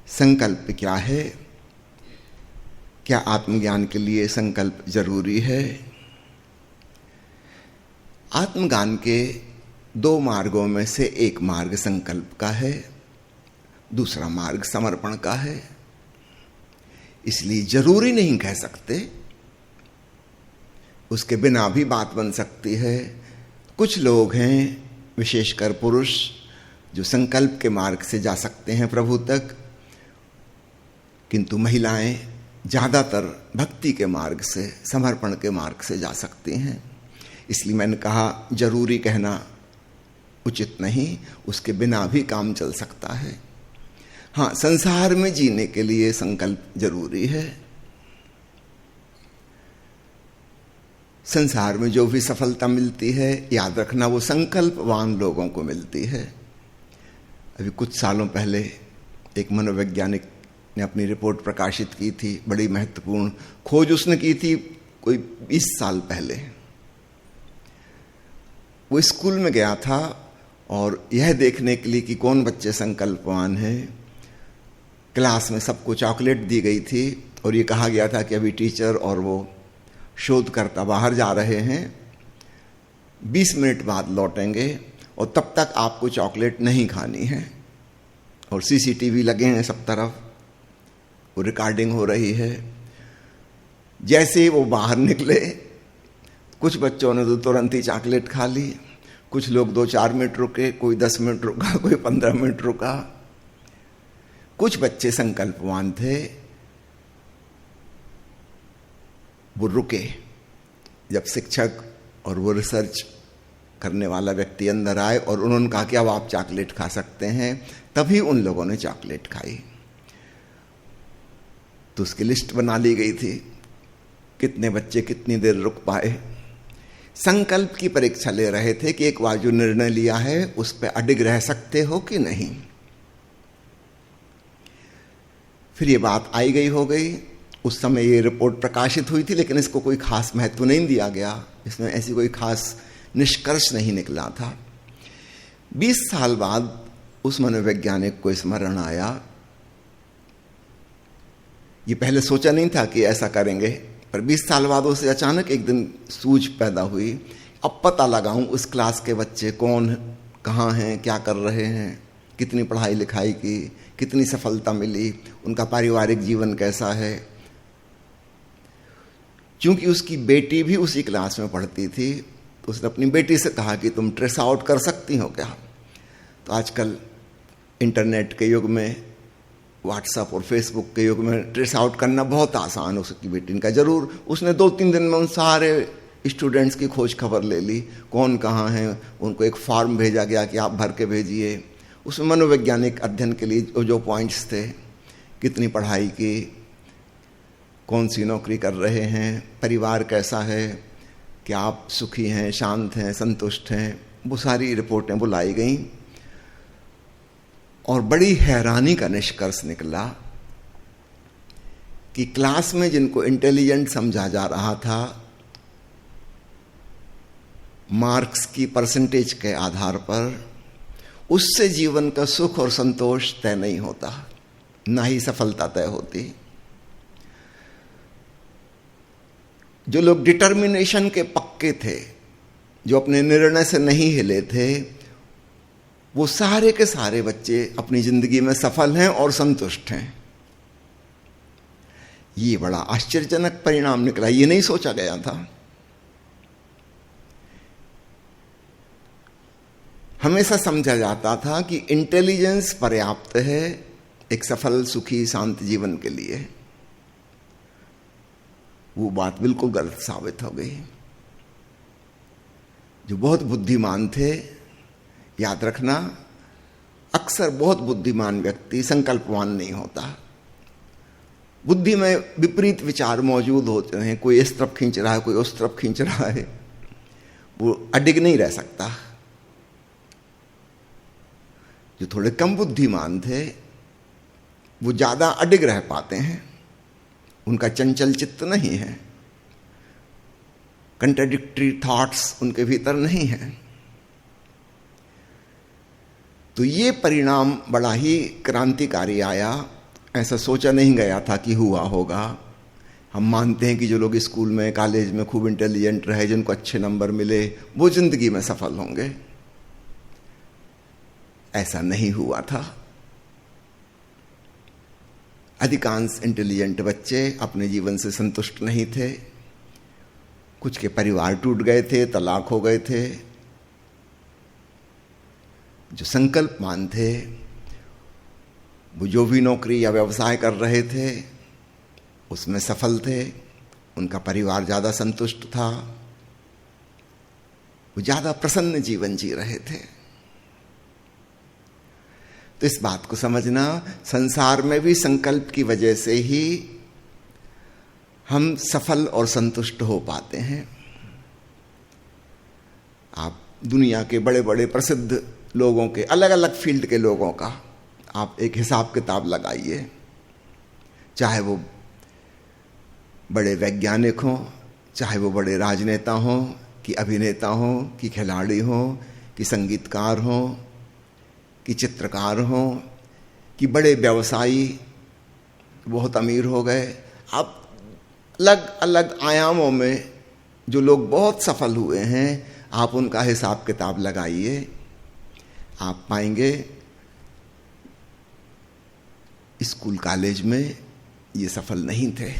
संकल्प क्या है? क्या आत्मज्ञान के लिए संकल्प जरूरी है? आत्मज्ञान के दो मार्गों में से एक मार्ग संकल्प का है, दूसरा मार्ग समर्पण का है। इसलिए जरूरी नहीं कह सकते, उसके बिना भी बात बन सकती है। कुछ लोग हैं, विशेषकर पुरुष, जो संकल्प के मार्ग से जा सकते हैं प्रभु तक, किंतु महिलाएं ज्यादातर भक्ति के मार्ग से, समर्पण के मार्ग से जा सकती हैं। इसलिए मैंने कहा जरूरी कहना उचित नहीं, उसके बिना भी काम चल सकता है। हाँ, संसार में जीने के लिए संकल्प जरूरी है। संसार में जो भी सफलता मिलती है, याद रखना वो संकल्पवान लोगों को मिलती है। अभी कुछ सालों पहले एक मनोवैज्ञानिक ने अपनी रिपोर्ट प्रकाशित की थी, बड़ी महत्वपूर्ण खोज उसने की थी कोई 20 साल पहले। वो स्कूल में गया था और यह देखने के लिए कि कौन बच्चे संकल्पवान हैं, क्लास में सबको चॉकलेट दी गई थी और ये कहा गया था कि अभी टीचर और वो शोधकर्ता बाहर जा रहे हैं, 20 मिनट बाद लौटेंगे और तब तक आपको चॉकलेट नहीं खानी है। और सीसीटीवी लगे हैं सब तरफ, वो रिकॉर्डिंग हो रही है। जैसे ही वो बाहर निकले, कुछ बच्चों ने तो तुरंत ही चॉकलेट खा ली, कुछ लोग 2-4 मिनट रुके, कोई 10 मिनट रुका, कोई 15 मिनट रुका। कुछ बच्चे संकल्पवान थे, वो रुके। जब शिक्षक और वो रिसर्च करने वाला व्यक्ति अंदर आए और उन्होंने कहा कि अब आप चॉकलेट खा सकते हैं, तभी उन लोगों ने चॉकलेट खाई। तो उसकी लिस्ट बना ली गई थी, कितने बच्चे कितनी देर रुक पाए। संकल्प की परीक्षा ले रहे थे कि एक बार जो निर्णय लिया है उस पर अडिग रह सकते हो कि नहीं। फिर ये बात आई गई हो गई। उस समय ये रिपोर्ट प्रकाशित हुई थी, लेकिन इसको कोई खास महत्व नहीं दिया गया, इसमें ऐसी कोई खास निष्कर्ष नहीं निकला था। 20 साल बाद उस मनोवैज्ञानिक को स्मरण आया, ये पहले सोचा नहीं था कि ऐसा करेंगे, पर 20 साल बाद उसे अचानक एक दिन सूझ पैदा हुई, अब पता लगाऊं उस क्लास के बच्चे कौन, कहाँ हैं, क्या कर रहे हैं, कितनी पढ़ाई लिखाई की, कितनी सफलता मिली, उनका पारिवारिक जीवन कैसा है। क्योंकि उसकी बेटी भी उसी क्लास में पढ़ती थी, तो उसने अपनी बेटी से कहा कि तुम ट्रेस आउट कर सकती हो क्या। तो आजकल इंटरनेट के युग में, व्हाट्सएप और फेसबुक के युग में ट्रेस आउट करना बहुत आसान हो। उसकी बेटी ने कहा जरूर। उसने 2-3 दिन में उन सारे स्टूडेंट्स की खोज खबर ले ली, कौन कहाँ हैं। उनको एक फॉर्म भेजा गया कि आप भर के भेजिए। उसमें मनोवैज्ञानिक अध्ययन के लिए जो पॉइंट्स थे, कितनी पढ़ाई की, कौन सी नौकरी कर रहे हैं, परिवार कैसा है, क्या आप सुखी हैं, शांत हैं, संतुष्ट हैं, वो सारी रिपोर्टें बुलाई गईं। और बड़ी हैरानी का निष्कर्ष निकला कि क्लास में जिनको इंटेलिजेंट समझा जा रहा था, मार्क्स की परसेंटेज के आधार पर, उससे जीवन का सुख और संतोष तय नहीं होता, ना ही सफलता तय होती। जो लोग डिटर्मिनेशन के पक्के थे, जो अपने निर्णय से नहीं हिले थे, वो सारे के सारे बच्चे अपनी जिंदगी में सफल हैं और संतुष्ट हैं। ये बड़ा आश्चर्यजनक परिणाम निकला, ये नहीं सोचा गया था। हमेशा समझा जाता था कि इंटेलिजेंस पर्याप्त है एक सफल, सुखी, शांत जीवन के लिए। वो बात बिल्कुल गलत साबित हो गई। जो बहुत बुद्धिमान थे, याद रखना, अक्सर बहुत बुद्धिमान व्यक्ति संकल्पवान नहीं होता। बुद्धि में विपरीत विचार मौजूद होते हैं, कोई इस तरफ खींच रहा है, कोई उस तरफ खींच रहा है, वो अडिग नहीं रह सकता। जो थोड़े कम बुद्धिमान थे, वो ज्यादा अडिग रह पाते हैं, उनका चंचल चित्त नहीं है, कंट्राडिक्टरी थॉट्स उनके भीतर नहीं है। तो ये परिणाम बड़ा ही क्रांतिकारी आया ऐसा सोचा नहीं गया था कि हुआ होगा। हम मानते हैं कि जो लोग स्कूल में कॉलेज में खूब इंटेलिजेंट रहे, जिनको अच्छे नंबर मिले, वो जिंदगी में सफल होंगे। ऐसा नहीं हुआ था। अधिकांश इंटेलिजेंट बच्चे अपने जीवन से संतुष्ट नहीं थे। कुछ के परिवार टूट गए थे, तलाक हो गए थे। जो संकल्पवान थे वो जो भी नौकरी या व्यवसाय कर रहे थे उसमें सफल थे। उनका परिवार ज्यादा संतुष्ट था, वो ज्यादा प्रसन्न जीवन जी रहे थे। तो इस बात को समझना, संसार में भी संकल्प की वजह से ही हम सफल और संतुष्ट हो पाते हैं। आप दुनिया के बड़े बड़े प्रसिद्ध लोगों के, अलग अलग फील्ड के लोगों का आप एक हिसाब किताब लगाइए, चाहे वो बड़े वैज्ञानिक हों, चाहे वो बड़े राजनेता हों, कि अभिनेता हों, कि खिलाड़ी हों, कि संगीतकार हों, कि चित्रकार हों, कि बड़े व्यवसायी बहुत अमीर हो गए। आप अलग अलग आयामों में जो लोग बहुत सफल हुए हैं, आप उनका हिसाब किताब लगाइए। आप पाएंगे स्कूल कॉलेज में ये सफल नहीं थे,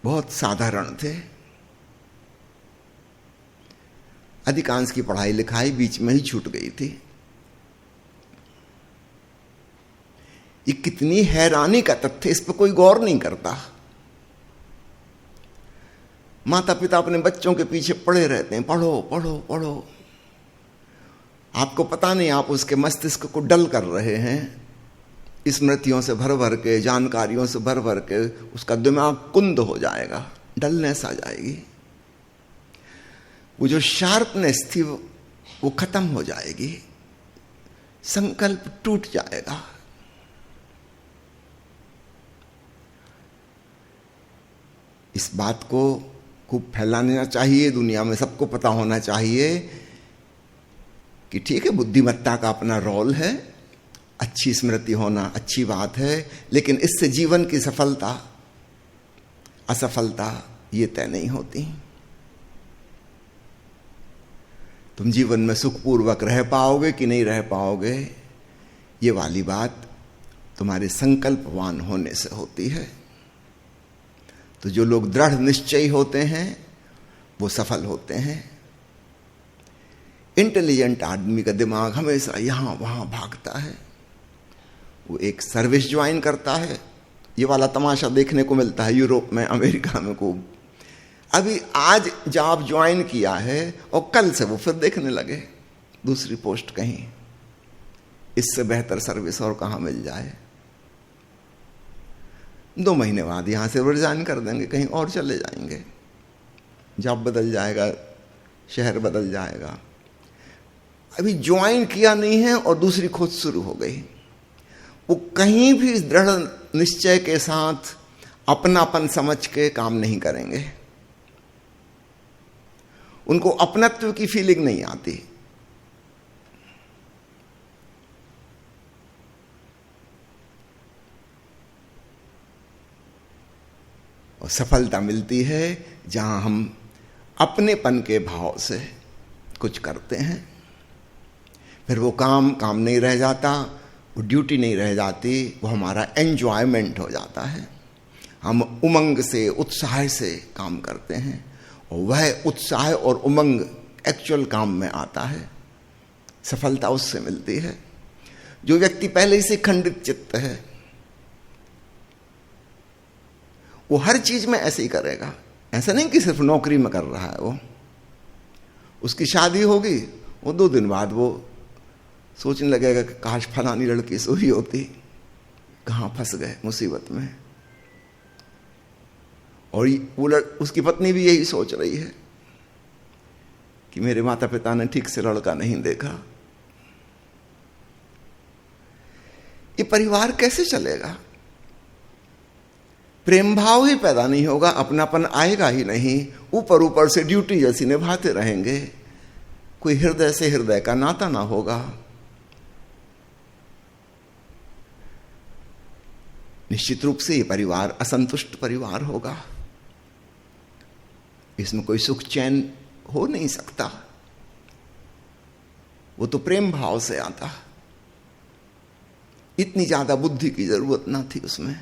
बहुत साधारण थे। अधिकांश की पढ़ाई लिखाई बीच में ही छूट गई थी। ये कितनी हैरानी का तथ्य, इस पर कोई गौर नहीं करता। माता पिता अपने बच्चों के पीछे पड़े रहते हैं, पढ़ो पढ़ो पढ़ो। आपको पता नहीं आप उसके मस्तिष्क को डल कर रहे हैं। स्मृतियों से भर भर के, जानकारियों से भर भर के उसका दिमाग कुंद हो जाएगा, डलनेस आ जाएगी। वो जो शार्पनेस थी वो खत्म हो जाएगी, संकल्प टूट जाएगा। इस बात को खूब फैलाना चाहिए, दुनिया में सबको पता होना चाहिए कि ठीक है, बुद्धिमत्ता का अपना रोल है, अच्छी स्मृति होना अच्छी बात है, लेकिन इससे जीवन की सफलता असफलता ये तय नहीं होती। तुम जीवन में सुखपूर्वक रह पाओगे कि नहीं रह पाओगे, ये वाली बात तुम्हारे संकल्पवान होने से होती है। तो जो लोग दृढ़ निश्चयी होते हैं वो सफल होते हैं। इंटेलिजेंट आदमी का दिमाग हमेशा यहां वहां भागता है। वो एक सर्विस ज्वाइन करता है, ये वाला तमाशा देखने को मिलता है यूरोप में, अमेरिका में खूब। अभी आज जॉब ज्वाइन किया है और कल से वो फिर देखने लगे दूसरी पोस्ट कहीं, इससे बेहतर सर्विस और कहां मिल जाए। 2 महीने बाद यहां से रिजाइन कर देंगे, कहीं और चले जाएंगे, जॉब बदल जाएगा, शहर बदल जाएगा। अभी ज्वाइन किया नहीं है और दूसरी खोज शुरू हो गई। वो कहीं भी दृढ़ निश्चय के साथ अपनापन समझ के काम नहीं करेंगे। उनको अपनत्व की फीलिंग नहीं आती। और सफलता मिलती है जहां हम अपनेपन के भाव से कुछ करते हैं। फिर वो काम नहीं रह जाता, वो ड्यूटी नहीं रह जाती, वो हमारा एंजॉयमेंट हो जाता है। हम उमंग से, उत्साह से काम करते हैं और वह उत्साह और उमंग एक्चुअल काम में आता है। सफलता उससे मिलती है। जो व्यक्ति पहले से खंडित चित्त है वो हर चीज में ऐसे ही करेगा। ऐसा नहीं कि सिर्फ नौकरी में कर रहा है वो। उसकी शादी होगी, वो 2 दिन बाद वो सोचने लगेगा कि काश फलानी लड़की सोई होती, कहां फंस गए मुसीबत में। और वो उसकी पत्नी भी यही सोच रही है कि मेरे माता पिता ने ठीक से लड़का नहीं देखा। ये परिवार कैसे चलेगा? प्रेम भाव ही पैदा नहीं होगा, अपनापन आएगा ही नहीं। ऊपर ऊपर से ड्यूटी जैसी निभाते रहेंगे, कोई हृदय से हृदय का नाता ना होगा। निश्चित रूप से ये परिवार असंतुष्ट परिवार होगा, इसमें कोई सुख चैन हो नहीं सकता। वो तो प्रेम भाव से आता, इतनी ज्यादा बुद्धि की जरूरत ना थी उसमें।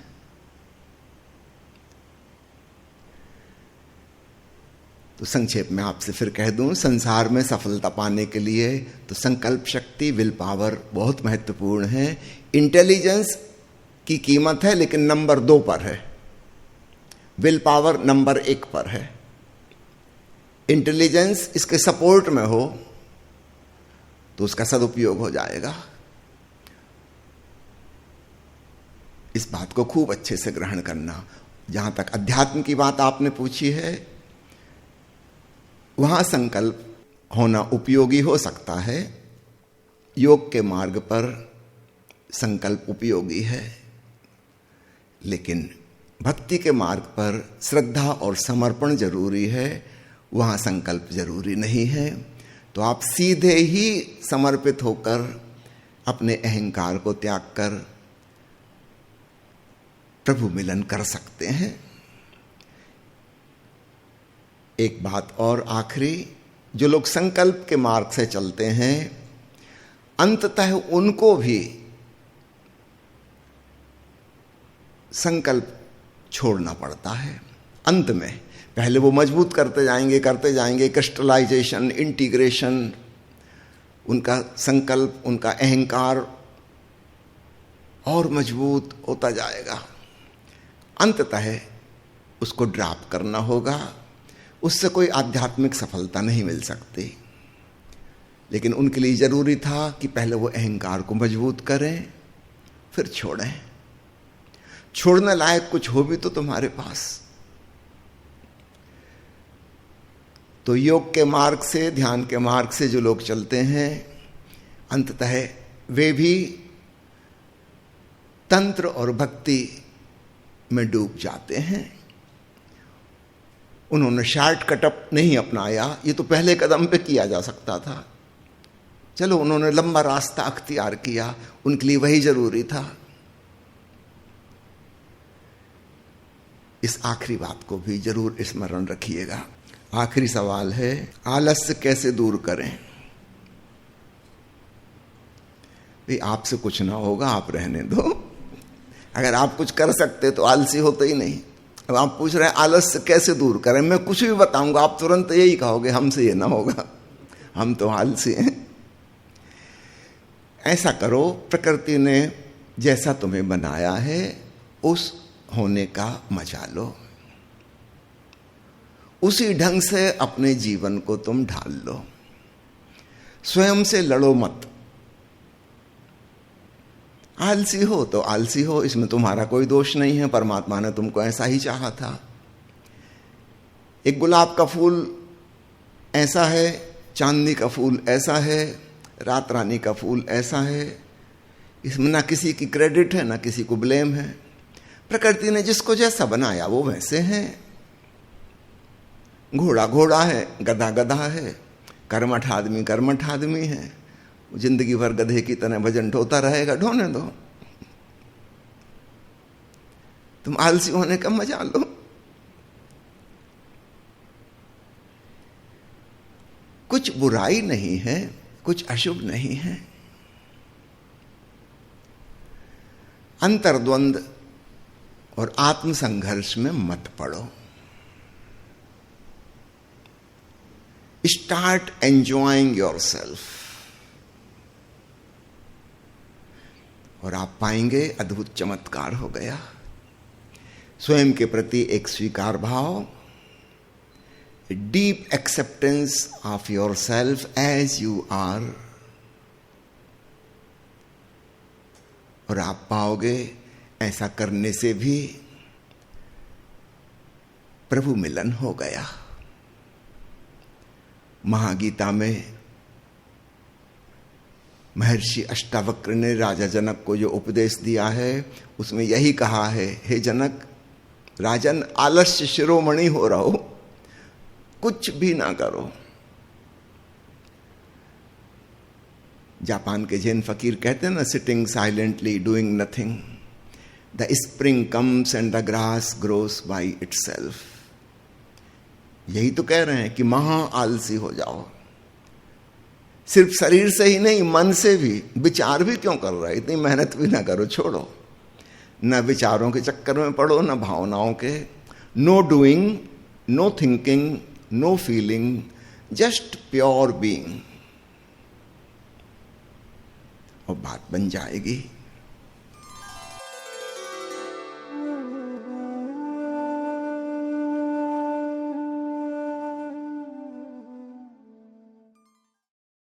तो संक्षेप में आपसे फिर कह दूं, संसार में सफलता पाने के लिए तो संकल्प शक्ति, विल पावर बहुत महत्वपूर्ण है। इंटेलिजेंस की कीमत है लेकिन नंबर 2 पर है, विल पावर नंबर 1 पर है। इंटेलिजेंस इसके सपोर्ट में हो तो उसका सदुपयोग हो जाएगा। इस बात को खूब अच्छे से ग्रहण करना। जहां तक अध्यात्म की बात आपने पूछी है, वहां संकल्प होना उपयोगी हो सकता है। योग के मार्ग पर संकल्प उपयोगी है, लेकिन भक्ति के मार्ग पर श्रद्धा और समर्पण जरूरी है, वहां संकल्प जरूरी नहीं है। तो आप सीधे ही समर्पित होकर अपने अहंकार को त्याग कर प्रभु मिलन कर सकते हैं। एक बात और आखिरी, जो लोग संकल्प के मार्ग से चलते हैं, अंततः उनको भी संकल्प छोड़ना पड़ता है। अंत में पहले वो मजबूत करते जाएंगे, क्रिस्टलाइजेशन, इंटीग्रेशन, उनका संकल्प, उनका अहंकार और मजबूत होता जाएगा। अंततः उसको ड्रॉप करना होगा। उससे कोई आध्यात्मिक सफलता नहीं मिल सकती। लेकिन उनके लिए जरूरी था कि पहले वो अहंकार को मजबूत करें, फिर छोड़ें। छोड़ने लायक कुछ हो भी तो तुम्हारे पास। तो योग के मार्ग से, ध्यान के मार्ग से जो लोग चलते हैं, अंततः वे भी तंत्र और भक्ति में डूब जाते हैं। उन्होंने शॉर्टकट नहीं अपनाया, ये तो पहले कदम पे किया जा सकता था। चलो, उन्होंने लंबा रास्ता अख्तियार किया, उनके लिए वही जरूरी था। इस आखिरी बात को भी जरूर स्मरण रखिएगा। आखिरी सवाल है, आलस्य कैसे दूर करें? भाई, आपसे कुछ ना होगा, आप रहने दो। अगर आप कुछ कर सकते तो आलसी होते ही नहीं। अब आप पूछ रहे हैं आलस्य कैसे दूर करें, मैं कुछ भी बताऊंगा, आप तुरंत यही कहोगे हमसे ये ना होगा, हम तो आलसी हैं। ऐसा करो, प्रकृति ने जैसा तुम्हें बनाया है उस होने का मजा लो, उसी ढंग से अपने जीवन को तुम ढाल लो। स्वयं से लड़ो मत। आलसी हो तो आलसी हो, इसमें तुम्हारा कोई दोष नहीं है, परमात्मा ने तुमको ऐसा ही चाहा था। एक गुलाब का फूल ऐसा है, चांदनी का फूल ऐसा है, रात रानी का फूल ऐसा है। इसमें ना किसी की क्रेडिट है, ना किसी को ब्लेम है। प्रकृति ने जिसको जैसा बनाया वो वैसे हैं। घोड़ा घोड़ा है, गधा गधा है, कर्मठ आदमी कर्मठ आदमी है। जिंदगी भर गधे की तरह भजन ढोता रहेगा, ढोने दो। तुम आलसी होने का मजा लो। कुछ बुराई नहीं है, कुछ अशुभ नहीं है। अंतर्द्वंद और आत्म संघर्ष में मत पड़ो। स्टार्ट एंजॉयिंग योरसेल्फ, और आप पाएंगे अद्भुत चमत्कार हो गया। स्वयं के प्रति एक स्वीकार भाव, deep acceptance of yourself as you are, और आप पाओगे ऐसा करने से भी प्रभु मिलन हो गया। महागीता में महर्षि अष्टावक्र ने राजा जनक को जो उपदेश दिया है, उसमें यही कहा है, हे जनक, राजन, आलस्य शिरोमणि हो रहो, कुछ भी ना करो। जापान के जैन फकीर कहते हैं ना, sitting silently doing nothing. The spring comes and the grass grows by itself. यही तो कह रहे हैं कि महा आलसी हो जाओ, सिर्फ शरीर से ही नहीं मन से भी। विचार भी क्यों कर रहा है, इतनी मेहनत भी ना करो, छोड़ो, न विचारों के चक्कर में पड़ो, न भावनाओं के। No doing, no thinking, no feeling, just pure being, और बात बन जाएगी।